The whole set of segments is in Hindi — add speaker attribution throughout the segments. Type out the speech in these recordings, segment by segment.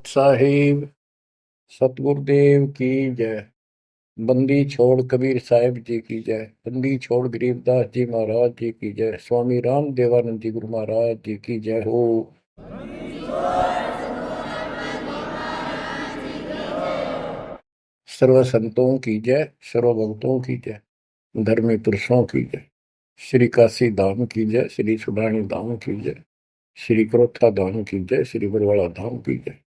Speaker 1: साहिब सतगुरुदेव की जय। बंदी छोड़ कबीर साहिब जी की जय। बंदी छोड़ गरीबदास जी महाराज जी की जय। स्वामी राम देवानंद जी गुरु महाराज जी की जय हो। सर्व संतों की जय, सर्व भक्तों की जय, धर्मी पुरुषों की जय। श्री काशी धाम की जय, श्री सुडानी धाम की जय, श्री क्रोथा धाम की जय, श्री बरवाड़ा धाम की जय।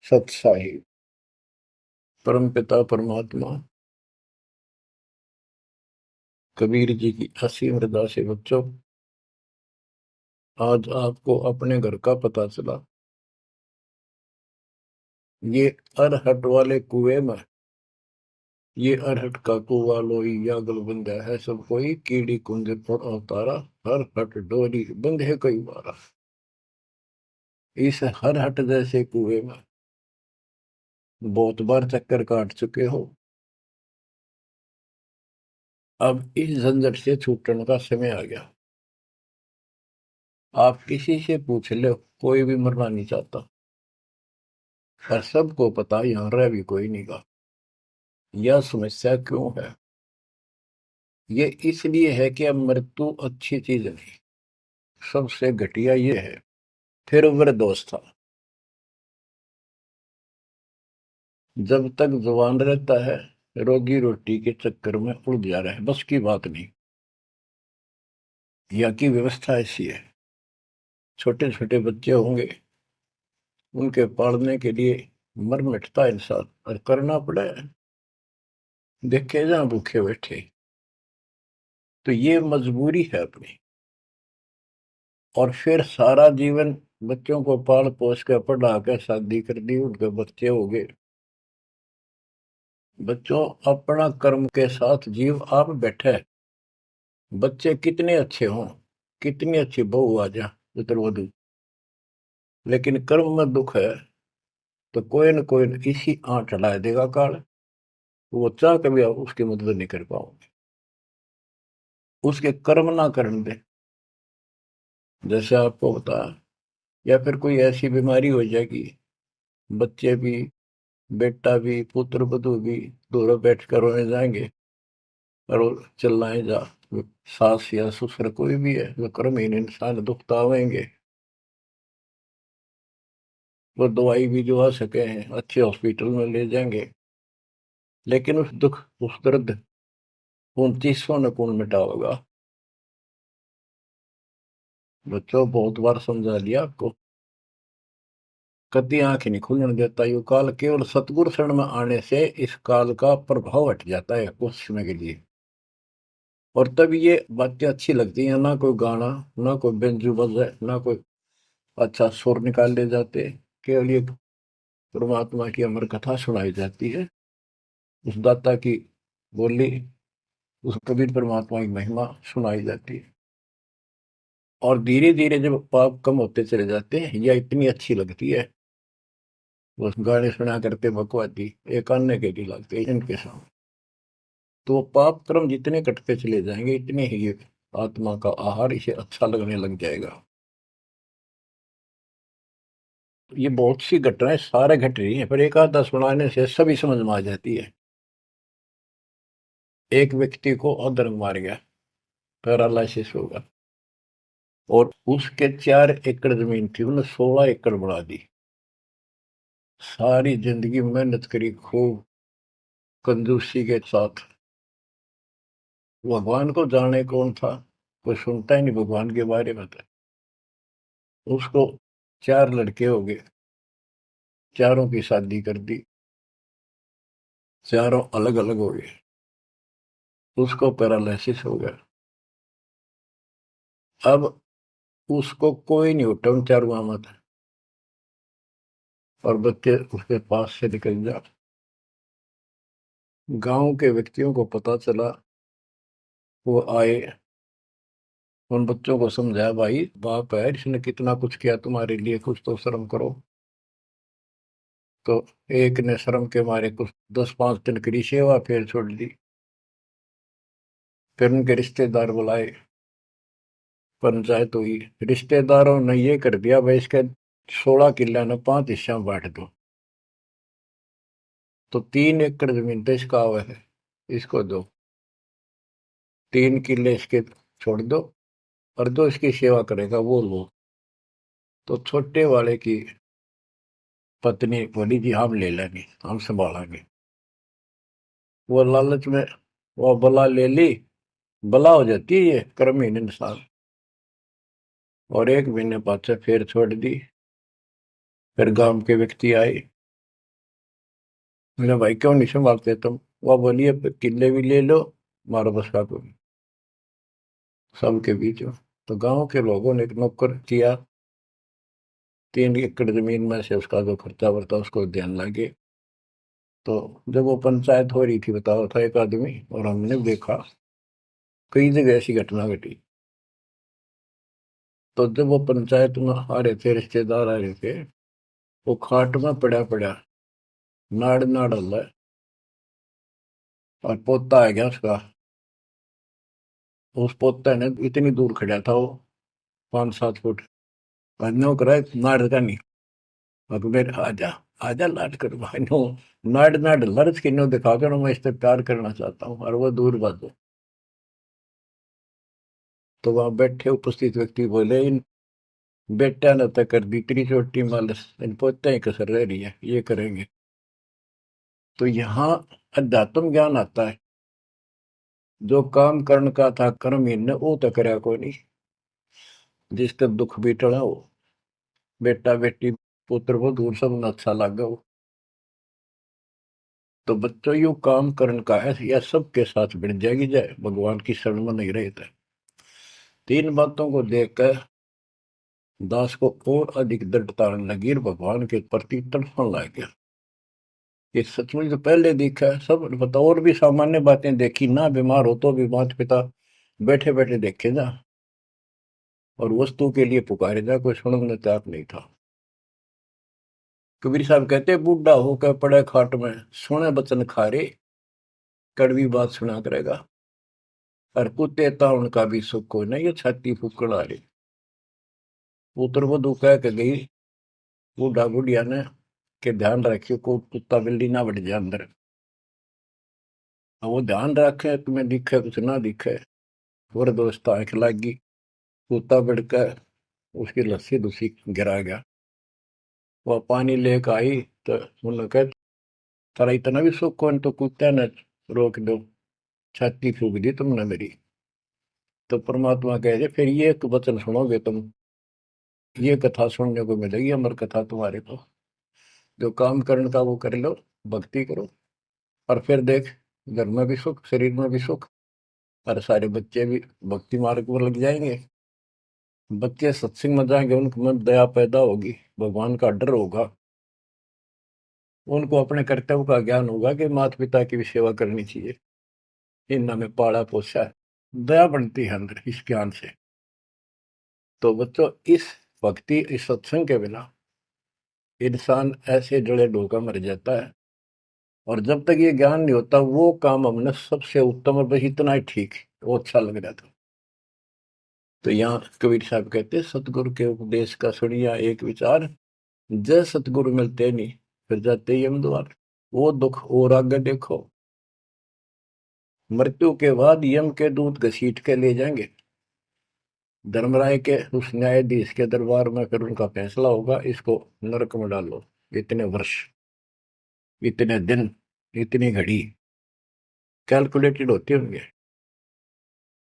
Speaker 1: सत साहिब परम पिता परमात्मा कबीर जी की असीम हृदय से बच्चों, आज आपको अपने घर का पता चला। ये अरहट वाले कुएं में, ये अरहट का कुआ लोई या गलबंदा है सब कोई, कीड़ी कुंज पर अवतारा, हर हट डोरी बंधे कई बारा। इस हर हट जैसे कुएं में बहुत बार चक्कर काट चुके हो। अब इस झंझट से छूटने का समय आ गया। आप किसी से पूछ लो, कोई भी मरना नहीं चाहता, पर सबको पता यहां रह भी कोई नहीं गा। यह समस्या क्यों है? ये इसलिए है कि अब मृत्यु अच्छी चीज नहीं। सबसे घटिया ये है। फिर वृद्धावस्था, जब तक जवान रहता है रोजी रोटी के चक्कर में उलझा रहा है, बस की बात नहीं। यहाँ की व्यवस्था ऐसी है, छोटे छोटे बच्चे होंगे, उनके पालने के लिए मर मिटता इंसान, और करना पड़े। देखे जहां भूखे बैठे, तो ये मजबूरी है अपनी। और फिर सारा जीवन बच्चों को पाल पोस कर पढ़ा कर शादी कर दी, उनके बच्चे हो गए। बच्चों, अपना कर्म के साथ जीव आप बैठे। बच्चे कितने अच्छे हों, कितनी अच्छी बहू आ जा पुत्रवधु, लेकिन कर्म में दुख है तो कोई न कोई इसी आंट ला देगा काल। वो चाह कभी आप उसकी मदद नहीं कर पाओगे, उसके कर्म ना करने दे। जैसे आपको बताया, या फिर कोई ऐसी बीमारी हो जाएगी, बच्चे भी, बेटा भी, पुत्र वधु भी दोनों बैठ कर रोने जाएंगे और चिल्लाए जा। सास या ससुर कोई भी है, जो कर्महीन इंसान दुखता होंगे, वो दवाई भी जो आ सके हैं अच्छे हॉस्पिटल में ले जाएंगे, लेकिन उस दुख उस दर्द 29 न कौन मिटा होगा। बच्चों, बहुत बार समझा लिया आपको, कभी आंख नहीं खुलने देता यू काल। केवल सतगुरु शरण में आने से इस काल का प्रभाव हट जाता है कुछ समय के लिए, और तब ये बातें अच्छी लगती हैं। ना कोई गाना, ना कोई बेंजू बजे, ना कोई अच्छा सुर निकाल ले जाते, केवल ये परमात्मा की अमर कथा सुनाई जाती है, उस दाता की बोली, उस कबीर परमात्मा की महिमा सुनाई जाती है। और धीरे धीरे जब पाप कम होते चले जाते हैं, यह इतनी अच्छी लगती है। वो गाने सुना करते बकवादी एक अन्य के लिए लगते हैं इनके सामने। तो पाप कर्म जितने कटते चले जाएंगे, इतने ही ये आत्मा का आहार इसे अच्छा लगने लग जाएगा। ये बहुत सी घटनाएं सारे घट रही हैं, पर एक आधा सुनाने से सभी समझ में आ जाती है। एक व्यक्ति को अधर्म मार गया, पैरालिसिस होगा, और उसके 4 एकड़ जमीन थी, उन्हें 16 एकड़ बढ़ा दी। सारी जिंदगी मेहनत करी खूब, कंजूसी के साथ। भगवान को जाने कौन था, कोई सुनता ही नहीं भगवान के बारे में। तो उसको 4 लड़के हो गए, चारों की शादी कर दी, चारों अलग अलग हो गए। उसको पैरालिसिस हो गया। अब उसको कोई नहीं उठा उन चारों में था, और बच्चे उसके पास से निकल जा। गांव के व्यक्तियों को पता चला, वो आए, उन बच्चों को समझाया, भाई बाप है, इसने कितना कुछ किया तुम्हारे लिए, कुछ तो शर्म करो। तो एक ने शर्म के मारे कुछ 10-5 दिन की सेवा फिर छोड़ दी। फिर उनके रिश्तेदार बुलाए, पंचायत हुई। रिश्तेदारों ने ये कर दिया, भाई इसके 16 किला ने 5 हिस्सा में बांट दो। तो 3 एकड़ जमीन तो इसका हुआ है, इसको दो, 3 किले इसके छोड़ दो, और जो इसकी सेवा करेगा वो लो। तो छोटे वाले की पत्नी बोली जी हम ले लेंगे, हम संभालेंगे। वो लालच में वो बला ले ली, बला हो जाती है ये कर्महीन इंसान। और 1 महीने बाद से फिर छोड़ दी। फिर गांव के व्यक्ति आए, मेरा भाई क्यों नहीं संभालते तुम? वह बोली अब किले भी ले लो, मारो बस का कोई सबके बीच में। तो गांव के लोगों ने एक नौकर किया, 3 एकड़ जमीन में से उसका जो खर्चा वर्ता उसको ध्यान लगे। तो जब वो पंचायत हो रही थी, बताओ था एक आदमी, और हमने देखा कई जगह ऐसी घटना घटी। तो जब वो पंचायत में आ रहे थे, रिश्तेदार आ रहे थे, वो खाट में पड़ा पड़ा नाड़ नाड़ हल्ला है, और पोता आ गया उसका। उस पोता ने इतनी दूर खड़ा था वो, 5-7 फुट, नो करा नाड़ का नहीं। अकबर आजा, आजा लाट कर भाई नो, नाड़ नाड़ लड़च के नो दिखा कर मैं इससे प्यार करना चाहता हूँ, और वो दूर बात। तो वहां बैठे उपस्थित व्यक्ति बोले इन बेटा ने तो कर दी इतनी छोटी मालिश, इन पोते ही कसर रह रही है, ये करेंगे। तो यहाँ अध्यात्म ज्ञान आता है। जो काम करने का था कर्म ही ने वो तो करया को नहीं, जिसका दुख भी टला हो, बेटा बेटी पुत्र वो दूर सब न अच्छा लगा हो। तो बच्चों यू काम करने का है, यह सबके साथ बन जाएगी जाए भगवान की शरण में नहीं रहता। 3 बातों को देखकर दास को और अधिक दृढ़ता लगी और भगवान के प्रति तड़पने लग गया। ये सचमुच तो पहले देखा है सब पता, और भी सामान्य बातें देखी ना, बीमार हो तो भी माता पिता बैठे बैठे देखे जा, और वस्तु के लिए पुकारे जा, कोई सुनने तैयार नहीं था। कबीर साहब कहते बूढ़ा होकर पड़े खाट में, सुने बचन खारे, कड़वी बात सुना करेगा। और कुत्ते था उनका भी सुख को नहीं, ये छाती फूकड़ आ रही। पुत्र वो कह के गई बूढ़ा बुढ़िया ने कि ध्यान रखियो को कुत्ता बिल्ली ना बढ़ जाए अंदर। अब वो ध्यान रखे तुम्हें दिखे कुछ ना दिखे, और दोस्त आंख लागी, कुत्ता बढ़कर उसकी लस्सी दूसी गिरा गया। वह पानी लेकर आई, तो मुझे कह तारा इतना भी सुख कौन, तो कुत्ते ने रोक दो, छाती फूक दी तुमने मेरी। तो परमात्मा कहे फिर ये एक वचन सुनोगे तुम, ये कथा सुनने को मिलेगी अमर कथा तुम्हारे को। जो काम करने का वो कर लो, भक्ति करो, और फिर देख घर में भी सुख, शरीर में भी सुख, और सारे बच्चे भी भक्ति मार्ग पर लग जाएंगे। बच्चे सत्संग में जाएंगे, उनके मन दया पैदा होगी, भगवान का डर होगा, उनको अपने कर्तव्य का ज्ञान होगा कि माता पिता की भी सेवा करनी चाहिए, इन हमें पाला पोसा है, दया बनती है अंदर इस ज्ञान से। तो बच्चों इस भक्ति इस सत्संग के बिना इंसान ऐसे जड़े डोका मर जाता है। और जब तक ये ज्ञान नहीं होता वो काम हमने सबसे उत्तम और बस इतना ही ठीक है, वो अच्छा लग रहा था। तो यहाँ कबीर साहब कहते सतगुरु के उपदेश का सुनिया एक विचार, जय सतगुरु मिलते नहीं फिर जाते ही हम द्वार। वो दुख और आगे देखो, मृत्यु के बाद यम के दूत घसीट के ले जाएंगे धर्मराय के उस न्यायाधीश के दरबार में, फिर उनका फैसला होगा इसको नरक में डालो, इतने वर्ष, इतने दिन, इतनी घड़ी कैलकुलेटेड होते होंगे।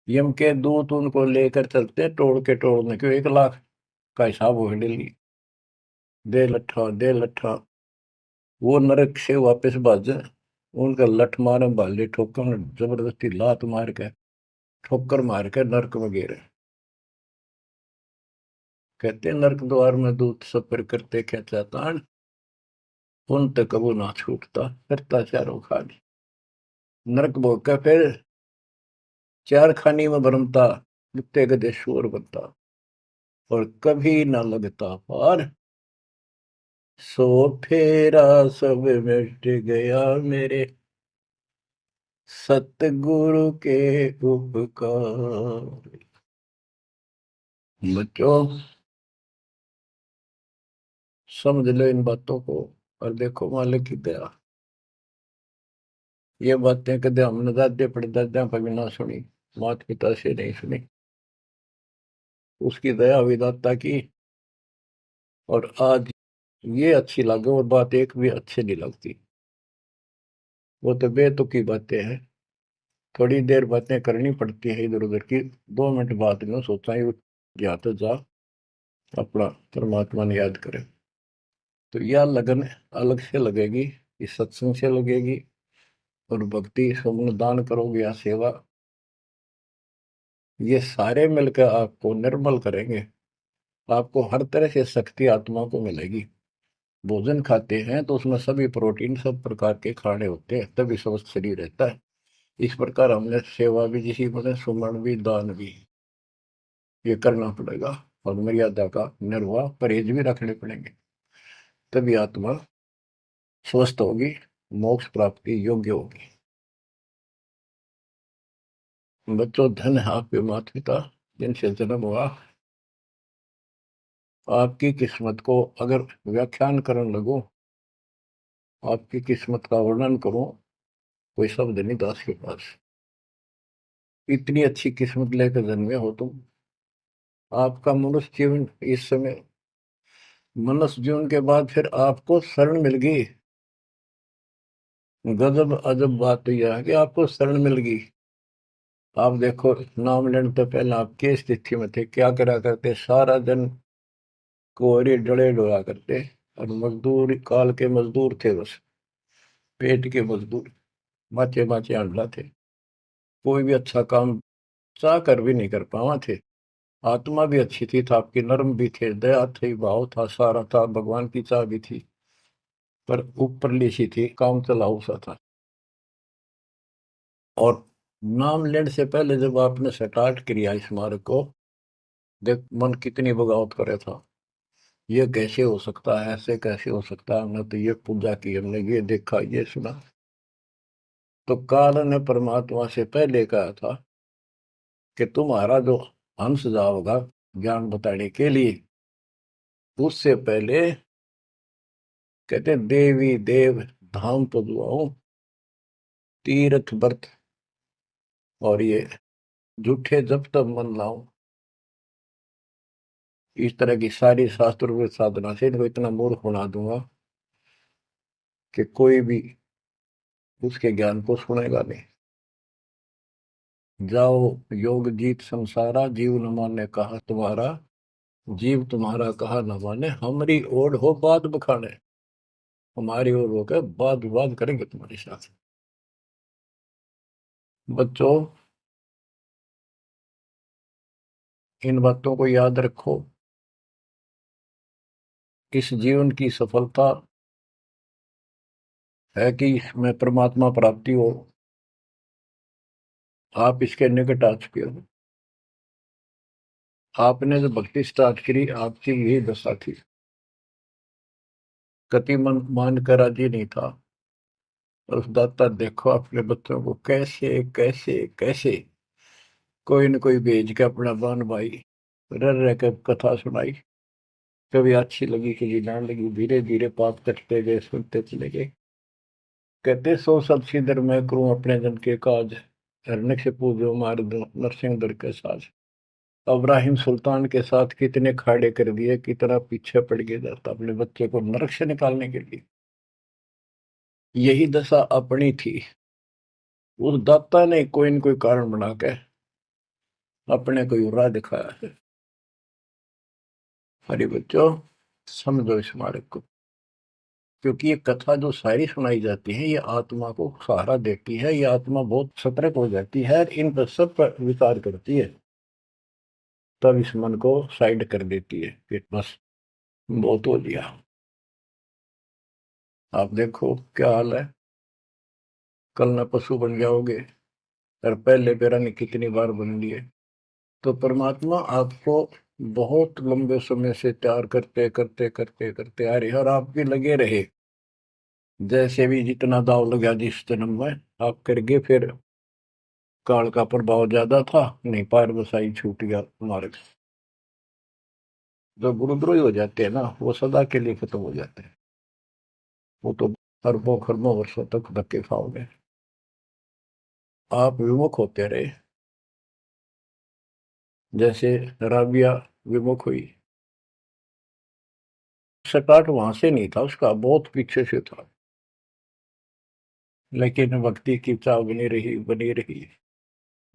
Speaker 1: यम के दूत उनको लेकर चलते तोड़ के तोड़ने क्यों, 1 लाख का हिसाब हो डेली, दे लट्ठा दे लट्ठा। वो नरक से वापस भाजे, उनका लठ मारे भाले ठोकर, जबरदस्ती लात मार के ठोकर मार के नरक में गिरे। कहते नरक द्वार में दूत सफर करते क्या चातान, उन तक कबू ना छूटता करता चारों खानी। नरक भोग का फिर 4 खानी में भरमता, कुत्ते गधे शोर बनता, और कभी ना लगता पार, सो फेरा सब मिट गया मेरे सतगुरु के उपकार। बच्चों समझ लो इन बातों को, और देखो मालिक की दया। ये बातें कदे हमने दादे परदादा पर भी ना सुनी, माता पिता से नहीं सुनी। उसकी दया विदाता की, और आज ये अच्छी लगे और बात एक भी अच्छी नहीं लगती। वो तो बेतुकी बातें हैं। थोड़ी देर बातें करनी पड़ती है इधर उधर की, 2 मिनट बाद में सोचा ही या तो जा अपना परमात्मा ने याद करे। तो यह लगन अलग से लगेगी, इस सत्संग से लगेगी, और भक्ति स्वर्ण दान करोगे या सेवा, ये सारे मिलकर आपको निर्मल करेंगे। आपको हर तरह से शक्ति आत्मा को मिलेगी। भोजन खाते हैं तो उसमें सभी प्रोटीन सब प्रकार के खाने होते हैं, तभी स्वस्थ शरीर रहता है। इस प्रकार हमने सेवा भी, जिसी बने सुमरण भी, दान भी, ये करना पड़ेगा। और मर्यादा का निर्वाह परहेज भी रखने पड़ेंगे, तभी आत्मा स्वस्थ होगी, मोक्ष प्राप्ति योग्य होगी। बच्चों, धन है आपके माता पिता जिनसे जन्म हुआ। आपकी किस्मत को अगर व्याख्यान करने लगो, आपकी किस्मत का वर्णन करूं, कोई शब्द नहीं दास के पास। इतनी अच्छी किस्मत लेकर जन्मे हो तुम। आपका मनुष्य जीवन इस समय, मनुष्य जीवन के बाद फिर आपको शरण मिल गई। गजब अजब बात तो यह है कि आपको शरण मिल गई। आप देखो, नाम लेने तो पहले आप किस स्थिति में थे, क्या करा करते, सारा दिन कोहरे डले डोला करते, और मजदूर काल के मजदूर थे, बस पेट के मजदूर, माचे माचे अंडला थे। कोई भी अच्छा काम चाह कर भी नहीं कर पावा थे। आत्मा भी अच्छी थी, था आपकी नर्म भी थे, दया थी, भाव था, सारा था, भगवान की चाह भी थी, पर ऊपरली सी थी, काम चलाऊ सा था। और नाम लेने से पहले जब आपने स्टार्ट किया इस मार्ग को, देख मन कितनी बगावत करे था। ये कैसे हो सकता है, ऐसे कैसे हो सकता है, हमने तो ये पूजा की, हमने ये देखा, ये सुना। तो काल ने परमात्मा से पहले कहा था कि तुम्हारा जो हंस जाओगा ज्ञान बताने के लिए, उससे पहले कहते देवी देव धाम तो दुआओ, तीर्थ व्रत और ये झूठे जब तब मन लाऊं। इस तरह की सारी शास्त्र साधना से इनको इतना मूर्ख बना दूंगा कि कोई भी उसके ज्ञान को सुनेगा नहीं। जाओ योग जीत संसारा, जीव न माने कहा तुम्हारा, जीव तुम्हारा कहा न माने, हमारी ओर हो बात बखाने। हमारी ओर होकर बात विवाद करेंगे तुम्हारे साथ। बच्चों, इन बातों को याद रखो। इस जीवन की सफलता है कि इसमें परमात्मा प्राप्ति हो। आप इसके निकट आ चुके हो। आपने जो भक्ति स्टार्ट करी, आपकी यही दशा थी। कति मन मान कर राजी नहीं था, और उस दाता देखो अपने बच्चों को कैसे कैसे कैसे कोई न कोई भेज के अपना बहन भाई रह रह कर कथा सुनाई। कभी अच्छी लगी, कभी ना लगी, धीरे धीरे पाप कटते गए, सुनते चले गए। कहते सो सब सिदर मैं करूं अपने जन के काज, हरने से पूजो मार दो नरसिंह दर के साज। इब्राहिम सुल्तान के साथ कितने खाड़े कर दिए, कितना पीछे पड़ गया जाता अपने बच्चे को नरक से निकालने के लिए। यही दशा अपनी थी। उस दाता ने कोई न कोई कारण बना के अपने को राह दिखाया है। हरी बच्चों, समझो इस मार्ग को, क्योंकि ये कथा जो शायरी सुनाई जाती है, ये आत्मा को सहारा देती है। ये आत्मा बहुत सतर्क हो जाती है, इन पर सब पर विचार करती है, तब इस मन को साइड कर देती है कि बस बहुत हो लिया। आप देखो क्या हाल है, कल ना पशु बन जाओगे, और पहले पेरा ने कितनी बार बन लिए। तो परमात्मा आपको बहुत लंबे समय से तैयार करते करते करते करते आ रहे, और आप भी लगे रहे। जैसे भी जितना दाव लगा जिस जन्म में आप कर गए, फिर काल का प्रभाव ज्यादा था, नहीं पार बसाई छूट गया मार्ग। जो गुरुद्रोही हो जाते हैं ना, वो सदा के लिए खत्म हो जाते हैं। वो तो अरबों खरबों वर्षों तक धक्के खाओगे। आप विमुख होते रहे, जैसे राबिया विमुख हुई। स्टार्ट वहां से नहीं था उसका, बहुत पीछे से था, लेकिन भक्ति की चाह बनी रही बनी रही,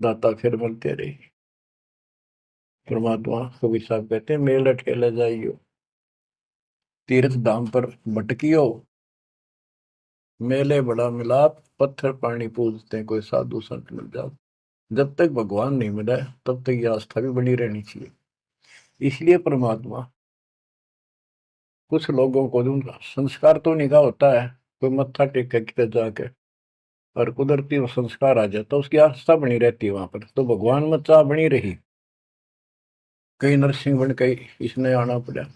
Speaker 1: दाता फिर मिलते रहे। परमात्मा कबीर साहब कहते हैं, मेल ठेला जाइयो, तीर्थ धाम पर भटकियो, मेले बड़ा मिलाप, पत्थर पानी पूजते कोई साधु संत मिल जाओ। जब तक भगवान नहीं मिला तब तक ये आस्था भी बनी रहनी चाहिए। इसलिए परमात्मा कुछ लोगों को जो संस्कार तो निकाह होता है, कोई मत्था टेक के किते जाके, और कुदरती वो संस्कार आ जाता, उसकी आस्था बनी रहती है वहां पर, तो भगवान में चाह बनी रही। कई नरसिंह बन के इसने आना पड़ा,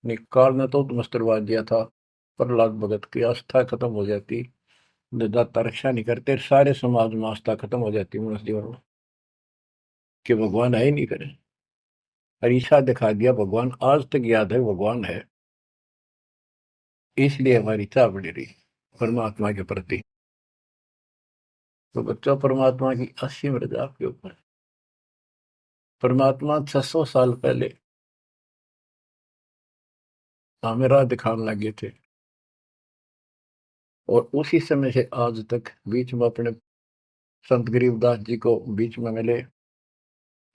Speaker 1: निकाल ने तो मस्टरवा दिया था, प्रहलाद भगत की आस्था खत्म हो जाती, दाता रक्षा नहीं करते, सारे समाज में आस्था खत्म हो जाती मनुष्य जीवन में, कि भगवान है ही नहीं करे। और ईशा दिखा दिया भगवान आज तक याद है, भगवान है। इसलिए हमारी चाह बनी रही परमात्मा के प्रति। तो बच्चों, परमात्मा की असीम रजा आपके ऊपर। परमात्मा 600 साल पहले हमें राह दिखाने लगे थे, और उसी समय से आज तक बीच में अपने संत गरीबदास जी को बीच में मिले,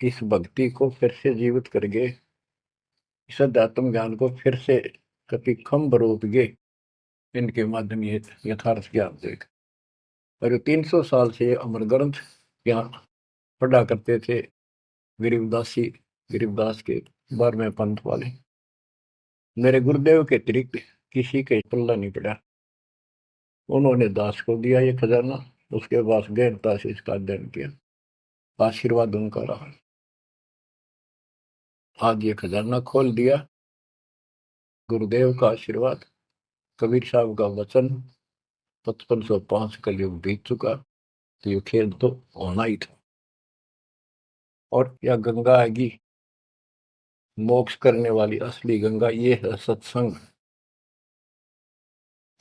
Speaker 1: इस भक्ति को फिर से जीवित करके, इस अध्यात्म ज्ञान को फिर से कभी खम रूप गे, इनके माध्यम ये यथार्थ ज्ञान देख। और 300 साल से ये अमर ग्रंथ यहाँ पढ़ा करते थे गरीबदासी, गरीबदास के 12वें पंथ वाले। मेरे गुरुदेव के अतिरिक्त किसी के पल्ला नहीं पड़ा, उन्होंने दास को दिया ये खजाना, उसके बाद गहनता से इसका अध्ययन किया, आशीर्वाद उनका रहा। आज ये खजाना खोल दिया, गुरुदेव का आशीर्वाद, कबीर साहब का वचन, 5505 का युग बीत चुका, तो ये खेल तो होना ही था। और यह गंगा आएगी, मोक्ष करने वाली असली गंगा ये है सत्संग।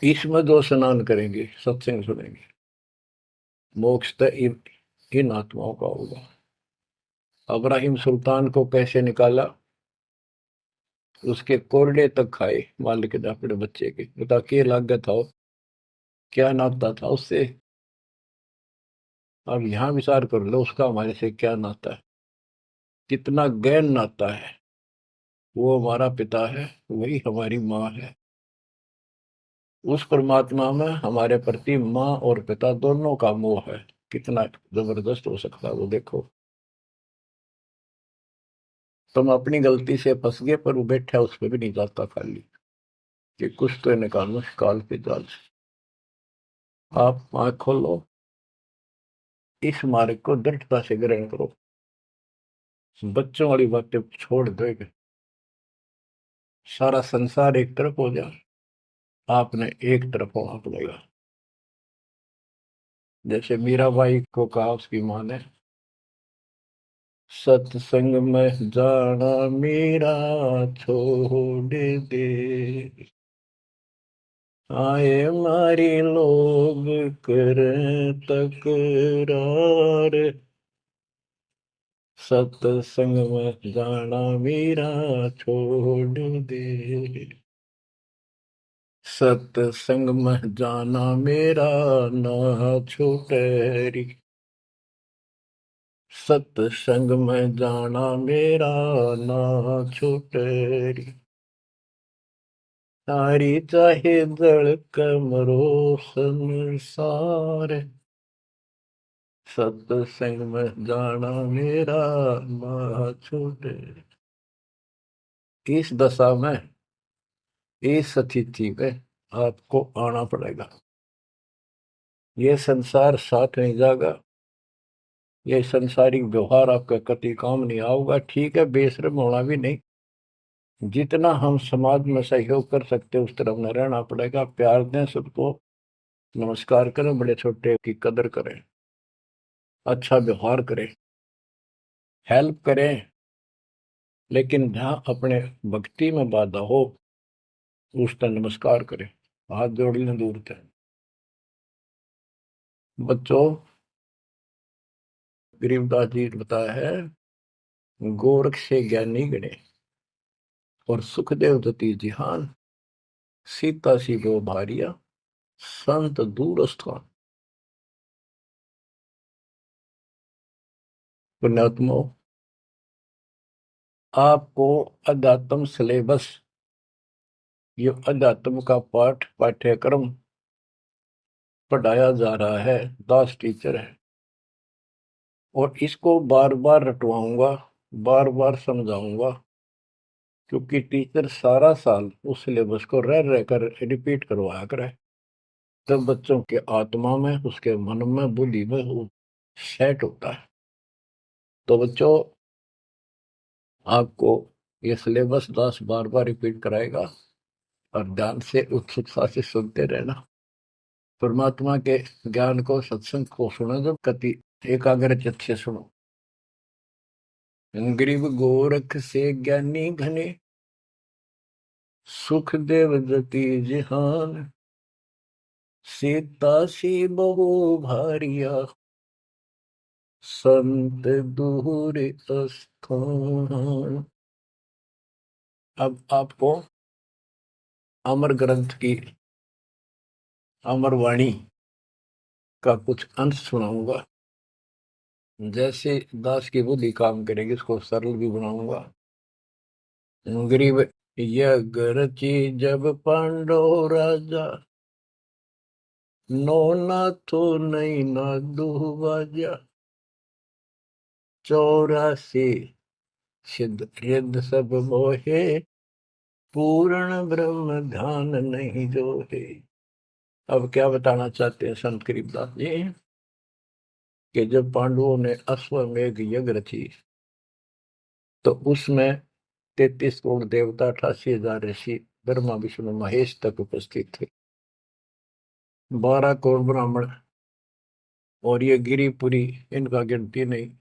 Speaker 1: इसमें जो स्नान करेंगे, सत्संग सुनेंगे, मोक्ष तो इन आत्माओं का होगा। अब्राहिम सुल्तान को कैसे निकाला, उसके कोरडे तक खाए मालिक ने अपने बच्चे के, बता के लागत था, क्या नाता था उससे। अब यहां विचार कर लो, उसका हमारे से क्या नाता है, कितना गहन नाता है। वो हमारा पिता है, वही हमारी माँ है। उस परमात्मा में हमारे प्रति माँ और पिता दोनों का मोह है, कितना जबरदस्त हो सकता है वो देखो। तुम अपनी गलती से फंस गए, पर वो बैठा उस पर भी नहीं जाता खाली, कि कुछ तो निकालो काल के जाल से। आप आंख खोलो, इस मार्ग को दृढ़ता से ग्रहण करो, बच्चों वाली बातें छोड़ दो, सारा संसार एक तरफ हो जाए, आपने एक तरफ होना पड़ेगा। जैसे मीराबाई को कहा उसकी माँ ने, सत्संग में जाना मीरा छोड़ दे, आए मारी लोग कर तकरार, सत्संग में जाना मीरा छोड़ दे, सत्संग में जाना मेरा ना छूटे री, सत्संग में जाना मेरा ना छूटे री, तारी चाहे जड़ कमरो संसार, सत्संग में जाना मेरा ना छूटे। इस दशा में, इस स्थिति में आपको आना पड़ेगा। ये संसार साथ नहीं जाएगा, ये संसारिक व्यवहार आपका कति काम नहीं आऊगा। ठीक है, बेशर्म होना भी नहीं, जितना हम समाज में सहयोग कर सकते उस तरफ न रहना पड़ेगा। प्यार दें सबको, नमस्कार करें, बड़े छोटे की कदर करें, अच्छा व्यवहार करें, हेल्प करें, लेकिन जहां अपने भक्ति में बाधा हो उस पर नमस्कार करें, हाथ जोड़ लें दूर थे। बच्चों, गरीबदास जी ने बताया है, गोरख से ज्ञानी गणे और सुखदेव दती जिहान, सीता सी गो भारिया संत दूर स्थान। पुण्यात्मो, आपको अध्यात्म सिलेबस, ये अध्यात्म का पाठ्यक्रम पढ़ाया जा रहा है। दास टीचर है और इसको बार बार रटवाऊंगा, बार बार समझाऊंगा, क्योंकि टीचर सारा साल उस सिलेबस को रह रह कर रिपीट करवाया करे, तब बच्चों के आत्मा में, उसके मन में, बुद्धि में वो सेट होता है। तो बच्चों, आपको ये सिलेबस दास बार बार रिपीट कराएगा और ध्यान से उत्सुकता से सुनते रहना। परमात्मा के ज्ञान को, सत्संग को सुनो, जब कति एकाग्र चित्त से सुनो। गरीब गोरख से ज्ञानी घने, सुख देव जति जिहान, सीता सी बहु भारिया संत दूर स्थान। अब आपको अमर ग्रंथ की अमर वाणी का कुछ अंश सुनाऊंगा। जैसे दास की बुद्धि काम करेगी, इसको सरल भी बनाऊंगा। गरीब, यह रची जब पांडव राजा, नो ना तो नहीं ना दुबाजा, 84 सिद्ध रिद्ध सब मोहे, पूर्ण ब्रह्म ध्यान नहीं जो है। अब क्या बताना चाहते हैं संत गरीबदास जी, कि जब पांडवों ने अश्वमेघ यज्ञ रची, तो उसमें 33 करोड़ देवता, 88,000 ऋषि, ब्रह्मा विष्णु महेश तक उपस्थित थे, 12 करोड़ ब्राह्मण, और ये गिरिपुरी, इनका गिनती नहीं,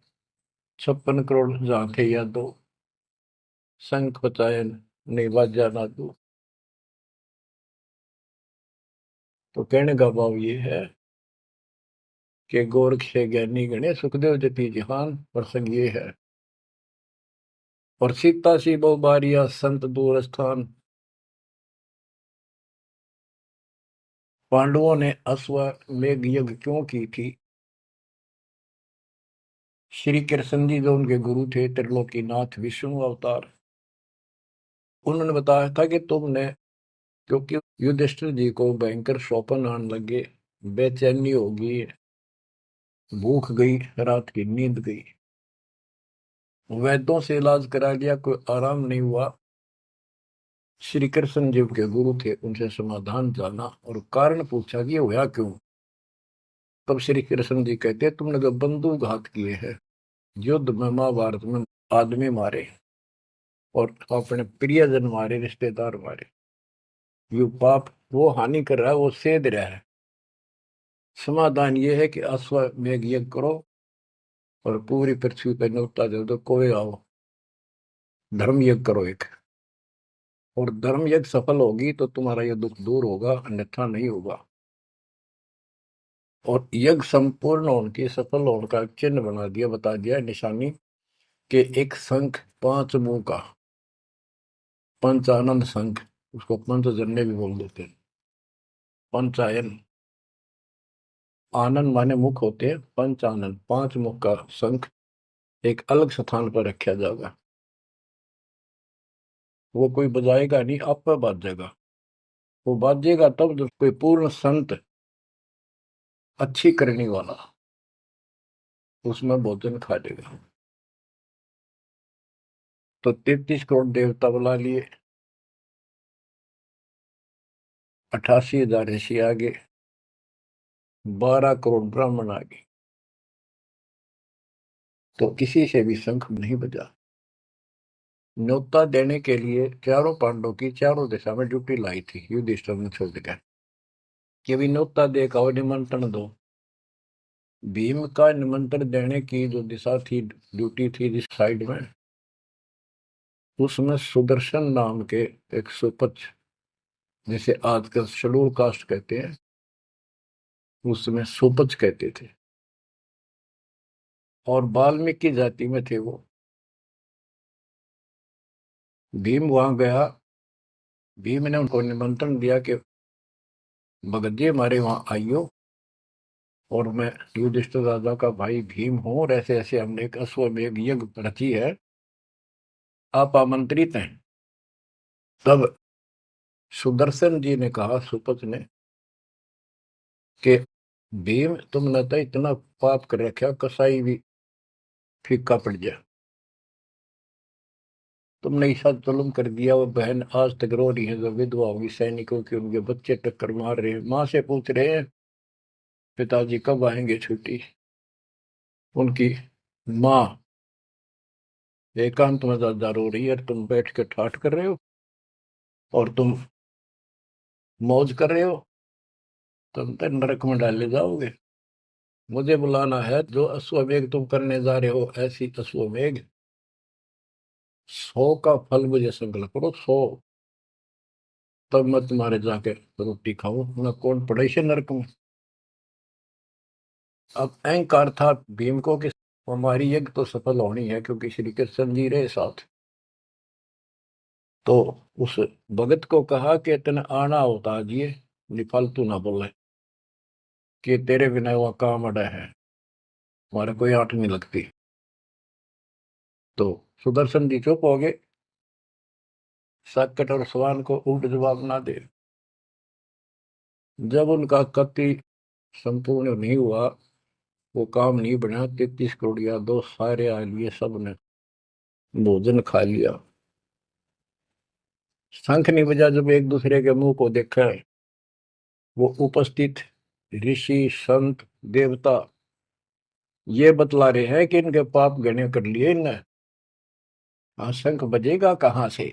Speaker 1: 56 करोड़ जहाँ थे या दो, शंख पचायन नहीं बाजा ना दो। तो कहने का भाव ये है कि गोरख से ज्ञानी गणे, सुखदेव जति जिहान, प्रसंग ये है। और सीता सी बहु बारिया संत दूर स्थान। पांडवों ने अश्वमेघ यज्ञ क्यों की थी? श्री कृष्ण जी जो उनके गुरु थे, त्रिलोकीनाथ विष्णु अवतार, उन्होंने बताया था कि तुमने, क्योंकि युधिष्ठिर जी को भयंकर स्वप्न आने लगे, बेचैनी होगी, भूख गई, रात की नींद गई, वैद्यों से इलाज करा लिया, कोई आराम नहीं हुआ। श्री कृष्ण जी के गुरु थे, उनसे समाधान जाना और कारण पूछा कि होया क्यों। तब श्री कृष्ण जी कहते, तुमने जो बंदूक घात किए हैं, युद्ध में, महाभारत में आदमी मारे और अपने प्रियजन मारे, रिश्तेदार मारे, ये पाप वो हानि कर रहा है, वो सेध रहा है। समाधान ये है कि अश्वमेघ यज्ञ करो और पूरी पृथ्वी पर न्योता दे दो, कोई आओ, धर्म यज्ञ करो एक, और धर्म यज्ञ सफल होगी तो तुम्हारा ये दुख दूर होगा, अन्यथा नहीं होगा। और यज्ञ संपूर्ण होने की, सफल होने का चिन्ह बना दिया, बता दिया निशानी, कि एक शंख 5 मुंह का, पंचानन शंख, उसको पंचजन्य भी बोल देते हैं, पंचायन, आनंद माने मुख होते हैं, पंचानन 5 मुख का शंख एक अलग स्थान पर रखा जाएगा। वो कोई बजाएगा नहीं, आप पर बाजेगा। वो बाजेगा तब जब कोई पूर्ण संत, अच्छी करने वाला उसमें भोजन खा लेगा। तो 33 करोड़ देवता बुला लिए, 88,000 ऋषि आगे, 12 करोड़ ब्राह्मण आगे, तो किसी से भी शंख नहीं बजा। न्योता देने के लिए चारों पांडवों की चारों दिशा में ड्यूटी लाई थी युधिष्ठिर ने छोड़ दिया कि भी न्योता दे का निमंत्रण दो। भीम का निमंत्रण देने की जो दिशा थी, ड्यूटी थी जिस साइड में, उसमें सुदर्शन नाम के एक सुपच, जिसे आजकल शेड्यूल कास्ट कहते हैं, उसमें सुपच कहते थे, और वाल्मीकि जाति में थे वो। भीम वहां गया। भीम ने उनको निमंत्रण दिया कि भगत जी हमारे वहां आइयो, और मैं युधिष्ठिर राजा का भाई भीम हूं, और ऐसे ऐसे हमने एक अश्वमेध यज्ञ रची है, आप आमंत्रित हैं। तब सुदर्शन जी ने कहा, सुपथ ने, कि भीम तुमने तो इतना पाप कर रखा, कसाई भी फीका पड़ गया। तुमने ऐसा जुल्म कर दिया, वो बहन आज तक रो रही है जो विधवा होगी सैनिकों की, उनके बच्चे टक्कर मार रहे हैं, माँ से पूछ रहे हैं पिताजी कब आएंगे छुट्टी। उनकी माँ एकांत में ज्यादा रो रही है, तुम बैठ के ठाठ कर रहे हो और तुम मौज कर रहे हो, तुम तो नरक में डाले जाओगे। मुझे बुलाना है, जो अश्वमेध तुम करने जा रहे हो, ऐसी अश्वमेध 100 का फल मुझे संकल्प करो, 100, तब मैं तुम्हारे जाके रोटी खाऊं, मैं कौन पड़े से नरक में। अब अहंकार था भीम को कि हमारी यज्ञ तो सफल होनी है, क्योंकि श्री कृष्ण जी रहे साथ। तो उस भगत को कहा कि तेने आना होता जी, फालतू ना बोले, कि तेरे बिना वह काम अड़ा है, हमारे कोई आंट नहीं लगती। तो सुदर्शन जी चुप हो गए, संकट और सवाल को उल्ट जवाब ना दे। जब उनका कति संपूर्ण नहीं हुआ, वो काम नहीं बना, 33 करोड़ यादव सारे आ लिए, सबने भोजन खा लिया। शंख नहीं बजा, जब एक दूसरे के मुंह को देखा, वो उपस्थित ऋषि संत देवता ये बतला रहे हैं कि इनके पाप गणे कर लिए इनने। हाँ, शंख बजेगा कहाँ से,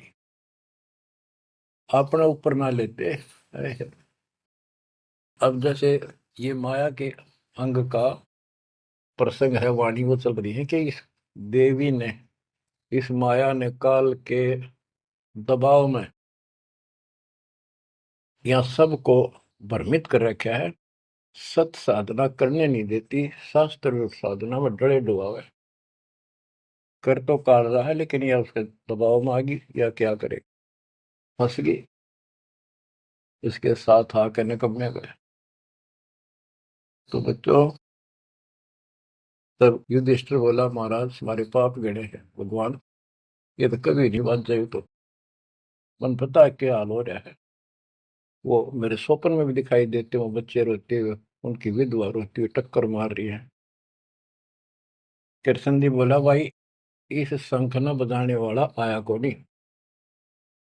Speaker 1: अपने ऊपर ना लेते। अब जैसे ये माया के अंग का प्रसंग है, वाणी वो चल रही है कि इस देवी ने, इस माया ने काल के दबाव में यहाँ सबको भ्रमित कर रखा है, सत साधना करने नहीं देती, शास्त्र साधना में डरे डुबावे, कर तो काट रहा है, लेकिन यह उसके दबाव में आ गई या क्या करे, फंस गई, इसके साथ आके निकम्मे गए। तो बच्चों, तब युधिष्ठिर बोला, महाराज हमारे पाप गिने हैं भगवान, ये तो कभी नहीं बन जाए। तो मन पता है क्या हाल हो रहा है, वो मेरे स्वप्न में भी दिखाई देते, वो बच्चे रोते हुए, उनकी विधवा रोती हुई टक्कर मार रही है। कृष्ण जी बोला, भाई इस शंख न बजाने वाला आया को नहीं।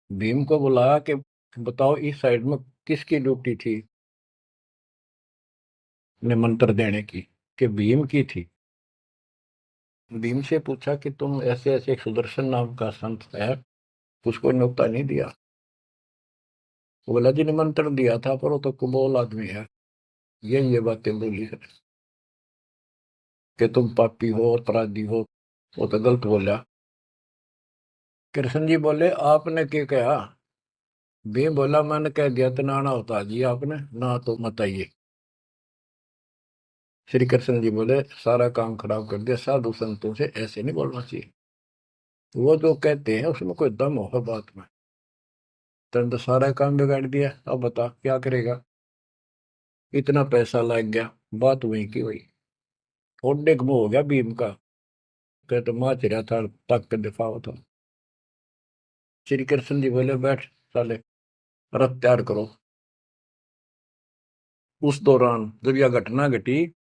Speaker 1: भीम को बुलाया कि बताओ इस साइड में किसकी ड्यूटी थी निमंत्रण देने की, कि भीम की थी। भीम से पूछा कि तुम ऐसे ऐसे सुदर्शन नाम का संत है, उसको न्योता नहीं दिया। वो बोला, जी निमंत्रण दिया था, पर वो तो कुबोल आदमी है, ये बातें बोली है कि तुम पापी हो, अपराधी हो, वो तो गलत बोला। कृष्ण जी बोले, आपने क्या कहा। भीम बोला, मैंने कह दिया तो नाना होता जी, आपने ना तो मत आइए। श्री कृष्ण जी बोले, सारा काम खराब कर दिया, साधु संतों से ऐसे नहीं बोलना चाहिए, वो जो कहते हैं उसमें कोई दम होगा बात में। तुम तो सारा काम बिगाड़ दिया, अब बता क्या करेगा। इतना पैसा लग गया, बात वही की वही, ओडे मुंह हो गया भीम का, कहते माच रहा था, तक के दिफा था। श्री कृष्ण जी बोले, बैठ साले, रथ तैयार करो। उस दौरान जब यह घटना घटी,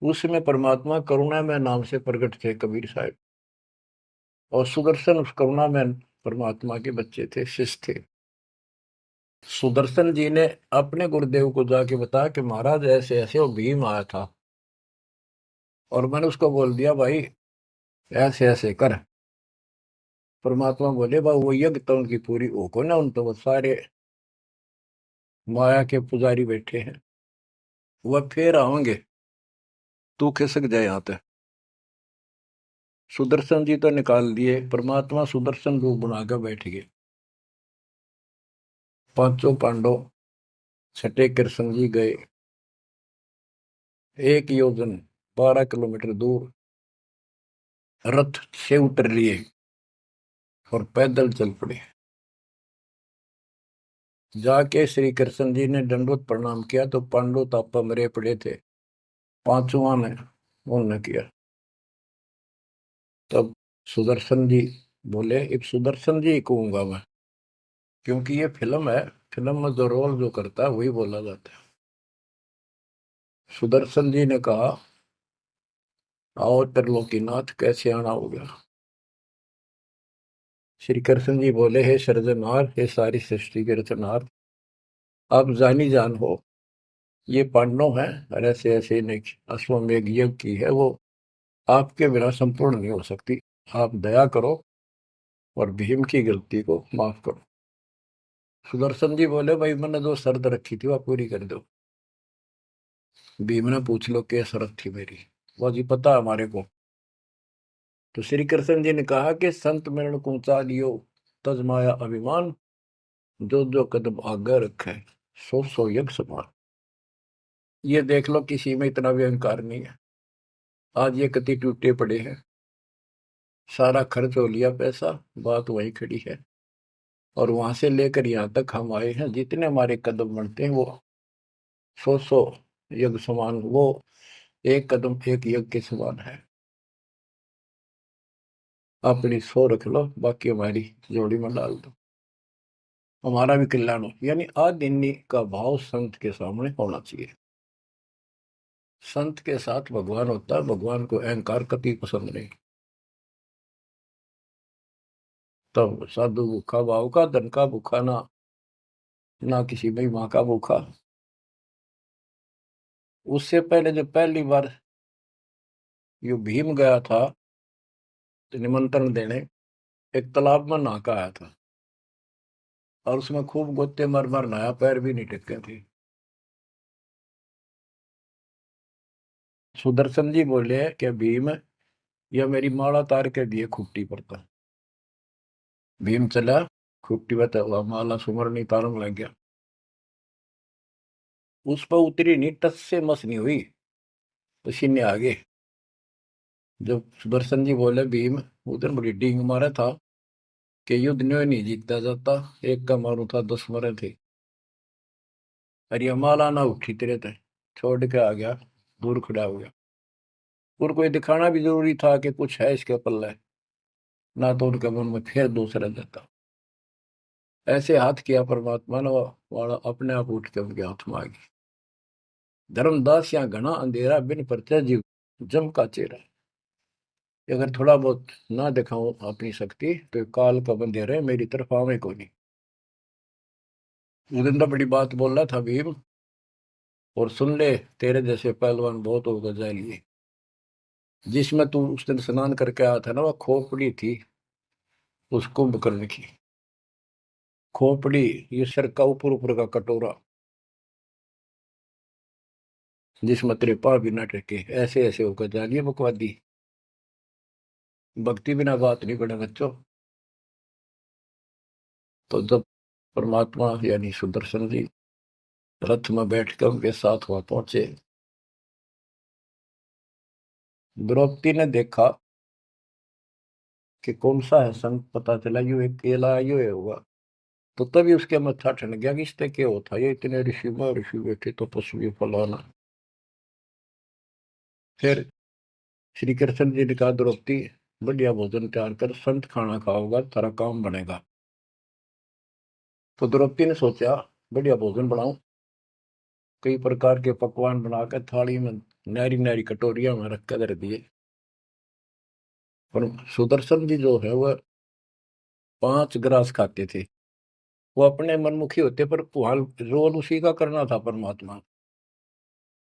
Speaker 1: उसमें परमात्मा करुणा में नाम से प्रकट थे कबीर साहब, और सुदर्शन उस करुणा में परमात्मा के बच्चे थे, शिष्य थे। सुदर्शन जी ने अपने गुरुदेव को जाके बताया कि महाराज ऐसे ऐसे वो भीम आया था, और मैंने उसको बोल दिया भाई ऐसे ऐसे कर। परमात्मा बोले, भाई वो यज्ञ तो उनकी पूरी हो को ना, उन तो वो सारे माया के पुजारी बैठे हैं, वह फिर आओगे, तू खिसक जाए यहाँ पे। सुदर्शन जी तो निकाल दिए, परमात्मा सुदर्शन रूप बनाकर बैठ गए। पांचों पांडव छठे कृष्ण जी गए, 1 योजन 12 किलोमीटर दूर रथ से उतर लिए और पैदल चल पड़े। जाके श्री कृष्ण जी ने दंडवत प्रणाम किया तो पांडु तापा मरे पड़े थे, पांचवा ने उन्होंने किया। तब सुदर्शन जी बोले, एक सुदर्शन जी कहूंगा मैं, क्योंकि ये फिल्म है, फिल्म में जो रोल जो करता है वही बोला जाता है। सुदर्शन जी ने कहा, आओ त्रिलोकीनाथ, कैसे आना हो गया। श्री कृष्ण जी बोले, हे सृजनहार, हे सारी सृष्टि के रचनहार, आप जानी जान हो, ये पांडव है और ऐसे ऐसे नहीं, अश्वमेध यज्ञ की है वो, आपके बिना संपूर्ण नहीं हो सकती। आप दया करो और भीम की गलती को माफ करो। सुदर्शन जी बोले, भाई मैंने जो शर्त रखी थी वह पूरी कर दो। भीम ने पूछ लो क्या शर्त थी मेरी, वो जी पता है हमारे को। तो श्री कृष्ण जी ने कहा कि संत मिलन को ऊंचा लियो, तज माया अभिमान, जो जो कदम आगे रखे, सो सो यज्ञ समान। ये देख लो किसी में इतना भी अहंकार नहीं है। आज ये कति टूटे पड़े हैं, सारा खर्च हो लिया पैसा, बात वही खड़ी है। और वहां से लेकर यहाँ तक हम आए हैं, जितने हमारे कदम बढ़ते हैं वो सौ यज्ञ समान, वो एक कदम एक यज्ञ के समान है। अपनी सौ रख लो, बाकी हमारी जोड़ी में डाल दो, हमारा भी कल्याण हो। यानी आदिन्य का भाव संत के सामने होना चाहिए। संत के साथ भगवान होता है, भगवान को अहंकार कति पसंद नहीं। तब साधु भूखा भाव का, धन का भूखा ना, ना किसी भाई माँ का भूखा। उससे पहले जब पहली बार यो भीम गया था तो निमंत्रण देने, एक तालाब में नहा के आया था और उसमें खूब गोते मार मार नहाया, पैर भी नहीं टिके थे। सुदर्शन जी बोले कि भीम, यह मेरी माला तार के दिए खुट्टी पर था। भीम चला, खुट्टी पर तो माला सुमरनी तारन लग गया। उस पर उतरी नहीं, टस से मस नहीं हुई, पसीने आ गए। जब सुदर्शन जी बोले, भीम उधर बड़ी डींग मारा था कि युद्ध न्योय नहीं जीता जाता, एक का मारू था 10 मरे थे। अरे माला ना उठी तेरे थे, छोड़ के आ गया, दूर खड़ा हो गया। और कोई दिखाना भी जरूरी था कि कुछ है इसके पल्ले, ना तो उनके मन में फिर दूसरा देता। ऐसे हाथ किया परमात्मा ने, वाला अपने आप उठ के उनके हाथ में आ गई। धर्मदास या घना अंधेरा, बिन परचय जीव जम का चेहरा। अगर थोड़ा बहुत ना दिखाऊं अपनी शक्ति तो काल का बंधेरा है, मेरी तरफ आवे को नहीं। उस दिन तो बड़ी बात बोल रहा था भीम, और सुन ले, तेरे जैसे पहलवान बहुत होगा जाए लिए। जिसमें तू उस दिन स्नान करके आया था ना, वह खोपड़ी थी उस कुंभकर्ण की। खोपड़ी, ये सर का ऊपर ऊपर का कटोरा, जिसमें तेरे पाँव भी न टेके, ऐसे ऐसे होकर जानिए बकवादी। भक्ति बिना बात नहीं बने बच्चों। तो जब परमात्मा यानी सुदर्शन जी रथ में बैठ कर उनके साथ वहां पहुंचे, द्रौपदी ने देखा कि कौन सा है संत, पता चला यू एक केला यू है होगा। तो तभी उसके मत्था ठन गया कि इससे क्या होता, ये इतने ऋषि में ऋषि बैठे तो पशु फलाना। फिर श्री कृष्ण जी ने कहा, द्रौपदी बढ़िया भोजन तैयार कर, संत खाना खाओगा तारा काम बनेगा। तो द्रौपदी ने सोचा बढ़िया भोजन बनाऊं, कई प्रकार के पकवान बनाकर थाली में नारी नारी कटोरिया में रख कर दिए। और सुदर्शन जी जो है वह 5 ग्रास खाते थे। वो अपने मनमुखी होते, पर वहां रोल उसी का करना था परमात्मा।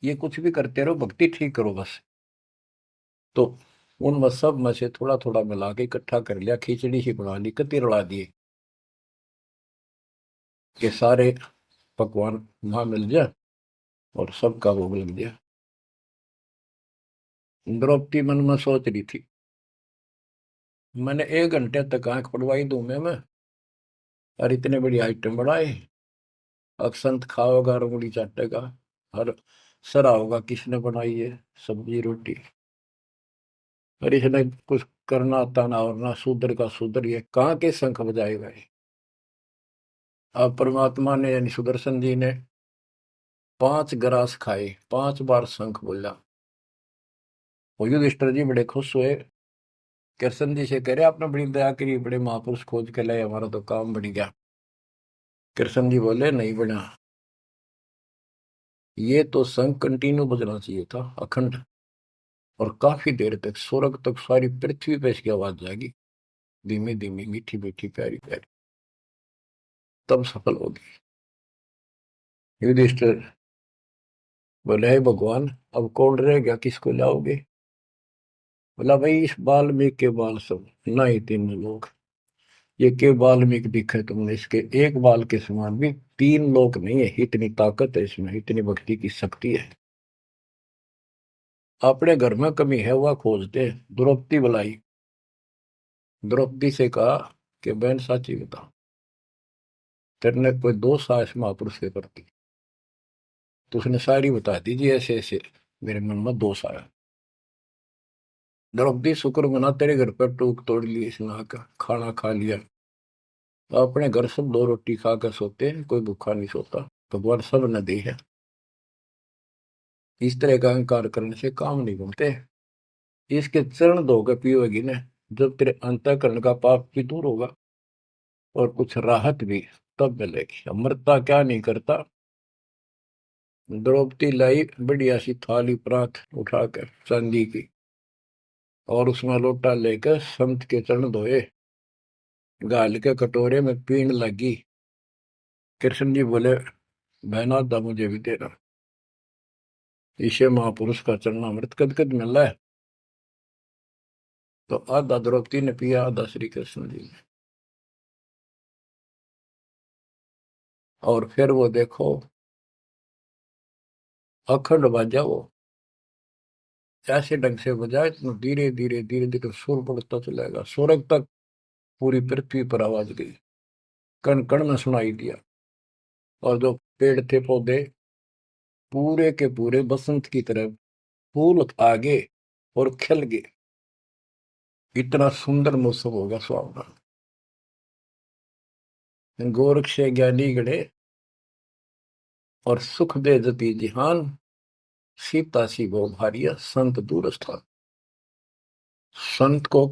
Speaker 1: ये कुछ भी करते रहो, भक्ति ठीक करो बस। तो उन सब में से थोड़ा थोड़ा मिला के इकट्ठा कर लिया, खिचड़ी ही बना ली, कति रला दिए कि सारे पकवान वहां मिल जाए और सबका भोग लग गया। द्रौपदी मन में सोच रही थी, मैंने 1 घंटे तक आंख पड़वाई दूं मैं, और इतने बड़ी आइटम बनाए। अक्षंत खाओगा, रंगोली चाटेगा, और सरा होगा किसने बनाई है सब्जी रोटी। और इसने कुछ करना ताना और ना शूद्र का शूद्र, ये कहाँ के शंख बजाएगा ये। अब परमात्मा ने यानी सुदर्शन जी ने 5 ग्रास खाए, 5 बार शंख बोला। वो युधिष्ठिर जी बड़े खुश हुए, कृष्ण जी से कह रहे आपने बड़ी दया करी, बड़े महापुरुष खोज के लाए, हमारा तो काम बन गया। कृष्ण जी बोले नहीं बना, ये तो शंख कंटिन्यू बजना चाहिए था, अखंड, और काफी देर तक स्वर्ग तक सारी पृथ्वी पे इसकी आवाज जाएगी, धीमी धीमी मीठी मीठी प्यारी प्यारी, तब सफल होगी। युधिष्ठिर बोले हे भगवान, अब कौन रह गया, किसको लाओगे। बोला भाई इस वाल्मीकि के बाल सब, ना ही 3 लोग, ये के वाल्मीकि दिखे तुमने, इसके एक बाल के समान भी 3 लोग नहीं है, इतनी ताकत है इसमें, इतनी भक्ति की शक्ति है। अपने घर में कमी है वह खोजते। द्रौपदी बुलाई, द्रौपदी से कहा कि बहन साची बता, तेरे कोई दोष आया इस महापुरुष के प्रति। तो उसने सारी बता दी जी, ऐसे ऐसे मेरे मन में दोष आया। द्रौपदी शुक्र मना, तेरे घर पर टूक तोड़ ली इसने आकर, खाना खा लिया। तो अपने घर सब 2 रोटी खाकर सोते हैं, कोई भूखा नहीं सोता, भगवान सब न दी है। इस तरह का अहंकार करने से काम नहीं बनते। इसके चरण धोकर पियोगी ना, जब तेरे अंतःकरण का पाप भी दूर होगा और कुछ राहत भी तब मिलेगी। अमृता क्या नहीं करता। द्रौपदी लाई बढ़िया सी थाली परात उठाकर चांदी की, और उसमें लोटा लेकर संत के चरण धोए, गाल के कटोरे में पीण लगी। कृष्ण जी बोले बहना था मुझे भी देना, इसे महापुरुष का चरणामृत कद कद मिला है। तो आधा द्रौपदी ने पिया, आधा श्री कृष्ण जी ने। और फिर वो देखो अखंड बाजा, वो ऐसे ढंग से बजाए तो धीरे धीरे धीरे धीरे सुर बढ़ता चलेगा, स्वर्ग तक पूरी पृथ्वी पर आवाज गई, कण कण में सुनाई दिया। और जो पेड़ थे पौधे पूरे के पूरे बसंत की तरह फूल आ गए और खिल गए। इतना सुंदर मौसम होगा सुहावना। गोरख से ज्ञानी गणे और सुख दे जति जिहान, सीता सी गो भारिया संत दूर स्थान। संत को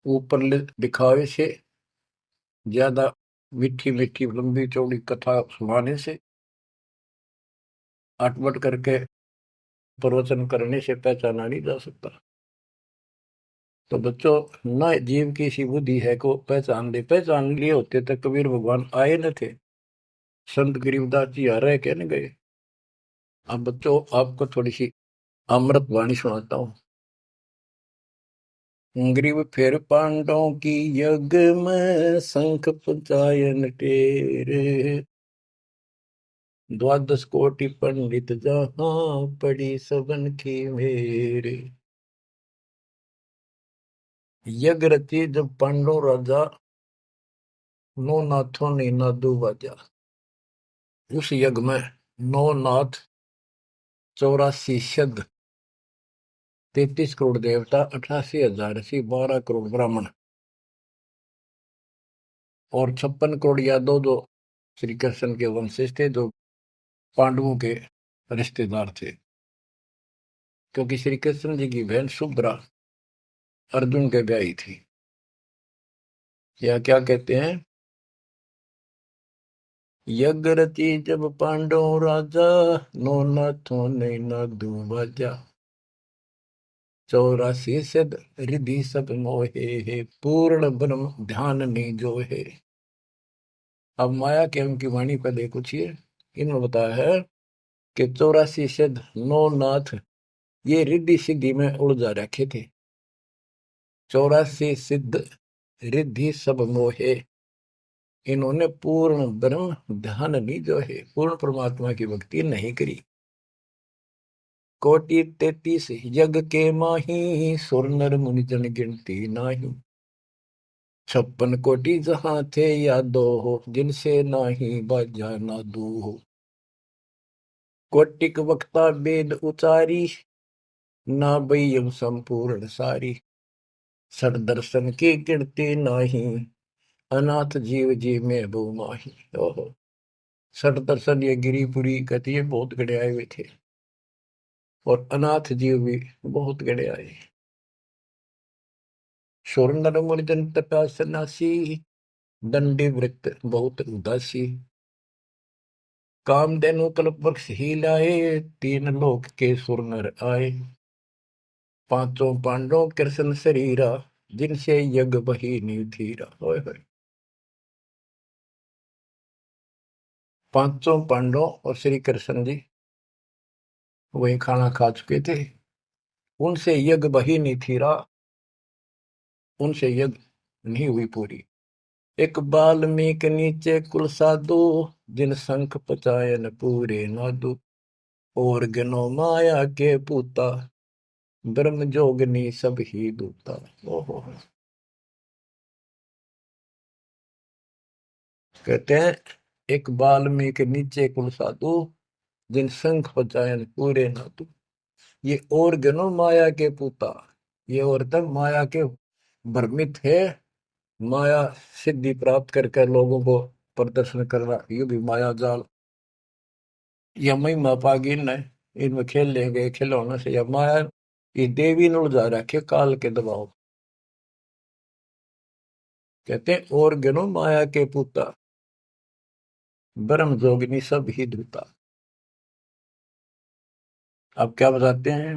Speaker 1: ऊपर दिखावे से ज्यादा मीठी मीठी लंबी चौड़ी कथा सुनाने से, अटपट करके प्रवचन करने से पहचाना नहीं जा सकता। तो बच्चों, न जीव की सी बुद्धि है को पहचान ले, पहचान लिए होते तो कबीर भगवान आए न थे, संत गरीबदास जी आ रहे कहने गए। अब बच्चों आपको थोड़ी सी अमृत वाणी सुनाता हूँ। ग्रीव फिर पांडवों की यज्ञ में शंख पंचायन टेरे, 12 कोटि पंडित जहां पड़ी सबन की मेरे। यज्ञ रची जब पांडव राजा, नौ नाथों ने नादू बाजा। उस यज्ञ में 9 नाथ, 84 सिद्ध, 33 करोड़ देवता, 88,000 ऋषि, 12 करोड़ ब्राह्मण और 56 करोड़ यादव, जो श्री कृष्ण के वंशज थे, जो पांडवों के रिश्तेदार थे। क्योंकि श्री कृष्ण जी की बहन सुभद्रा अर्जुन के ब्याही थी। या क्या कहते हैं, यज्ञ रची जब पांडव राजा, नो नाथों ने नादू बाजा। 84 सिद्ध रिधि सब मोहे, पूर्ण ब्रह्म ध्यान नहीं जो है। अब माया के उनकी वाणी पर देखो छिए, इन्होंने बताया है कि 84 सिद्ध 9 नाथ ये रिद्धि सिद्धि में उलझा रखे थे। 84 सिद्ध रिद्धि सब मोहे, इन्होंने पूर्ण ब्रह्म ध्यान नहीं जो है, पूर्ण परमात्मा की भक्ति नहीं करी। कोटि 33 यज्ञ के माही, सुर नर मुनि जन गिनती नाही। 56 कोटि जहां थे यादो हो, जिनसे नाही बाजा नादू हो। कोटिक वक्ता वेद उचारी, ना बयम संपूर्ण सारी। सट दर्शन की गिनती नाही, अनाथ जीव जी में बो माही। ओहो, सट दर्शन ये गिरिपुरी कहती है बहुत गड़े आए हुए थे, और अनाथ जीव भी बहुत गड़े आए। शोर नर मुनिजन तपा सन्यासी, दंडी वृत्त बहुत उदासी। कामधेनु कल्प वृक्ष ही लाए, तीन लोक के सुर नर आए। पांचों पांडवों कृष्ण शरीरा, जिनसे यज्ञ बही निधीरा। होय होय। पांचों पांडव और श्री कृष्ण जी वही खाना खा चुके थे, उनसे यज्ञ बही नहीं थीरा, उनसे यज्ञ नहीं हुई पूरी। एक बाल्मीक नीचे कुल साधु, जिन शंख पचायन पूरे नादु। और गनो माया के पूता, ब्रह्म जोगनी सब ही दूता। ओहो, कहते हैं एक बाल्मीक नीचे कुल साधु, जिन शंख पचायन पूरे नादु। ये और गनो माया के पूता, ये और तक माया के भ्रमित है, माया सिद्धि प्राप्त करके लोगों को प्रदर्शन करना, ये भी माया जाल। या महिमा पागी न इनमें खेल ले गए खिलौने से, या माया ये देवी न उलझा रखे काल के दबाव। कहते हैं और गनो माया के पूता, ब्रह्म जोगिनी सब ही धूता। अब क्या बताते हैं,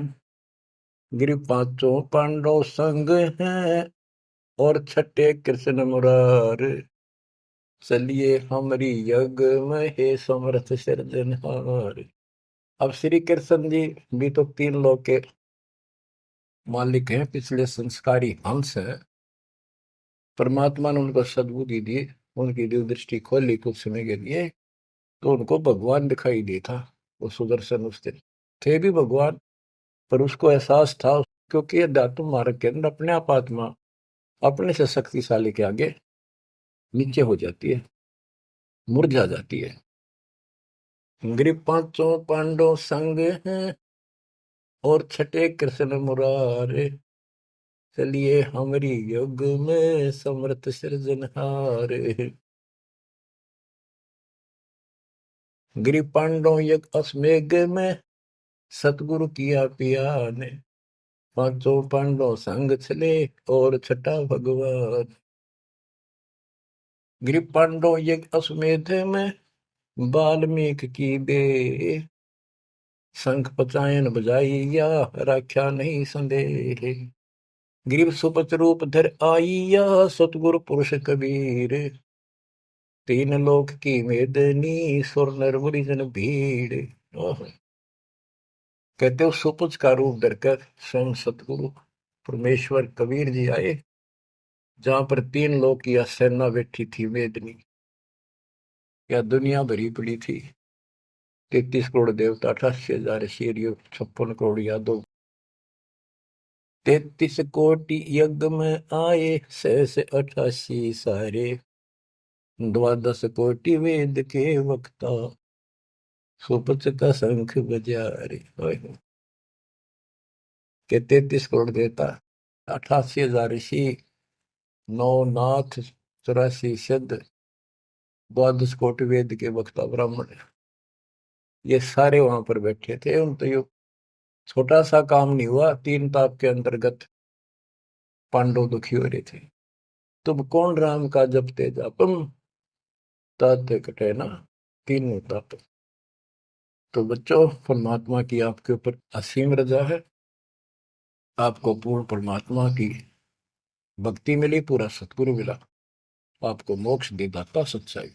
Speaker 1: गिरि पांचों पांडव संग हैं, और छठे कृष्ण मुरार। चलिए हमारी यज्ञ में हे समर्थ सिरजनहार। अब श्री कृष्ण जी भी तो तीन लोक के मालिक हैं, पिछले संस्कारी हंस है। परमात्मा ने उनको सद्बुद्धि दी, उनकी दिव्य दृष्टि खोली कुछ समय के लिए, तो उनको भगवान दिखाई दी था। वो सुदर्शन उस दिन थे भी भगवान, पर उसको एहसास था, क्योंकि अध्यात्म मार्ग के अंदर अपने आप आत्मा अपने से शक्तिशाली के आगे नीचे हो जाती है, मुरझा जाती है। गिरि पांचों पांडव संग हैं, और छठे कृष्ण मुरारे। चलिए हमारी युग में समर्थ सृजनहार। गिरि पांडव यज्ञ अश्वमेघ में, सतगुरु किया पिया ने। पांचों पांडव संग चले, और छठा भगवान। गिरि पांडव यज्ञ अश्वमेध में, वाल्मीकि की बे। शंख पचायन बजाइया, राख्या नहीं संदेह। ग्रीव सुपच रूप धर आइया, सतगुरु पुरुष कबीर। तीन लोक की मेदनी, सुर नर मुनि जन भीड़। कहते हो सुपच का रूप धरकर स्वयं सतगुरु परमेश्वर कबीर जी आए, जहां पर तीन लोक की सेना बैठी थी मेदनी, या दुनिया भरी पड़ी थी। 33 करोड़ देवता, 88,000 शेरियो, 56 करोड़ यादव। 33 कोटि यज्ञ में आए, 688 सारे। 12 कोटि वेद के वक्ता, सुपच का शंख बजा रे। के 33 करोड़ देवता, 88,000 ऋषि, 9 नाथ, 84 सिद्ध, 12 कोटि वेद के वक्ता ब्राह्मण, ये सारे वहां पर बैठे थे। उन तो यो छोटा सा काम नहीं हुआ, 3 ताप के अंतर्गत पांडव दुखी हो रहे थे। तुम कौन राम का जपते जापम, ताते कटे ना तीनों ताप। तो बच्चों, परमात्मा की आपके ऊपर असीम रजा है, आपको पूर्ण परमात्मा की भक्ति मिली, पूरा सतगुरु मिला, आपको मोक्ष दी दाता सच्चाई।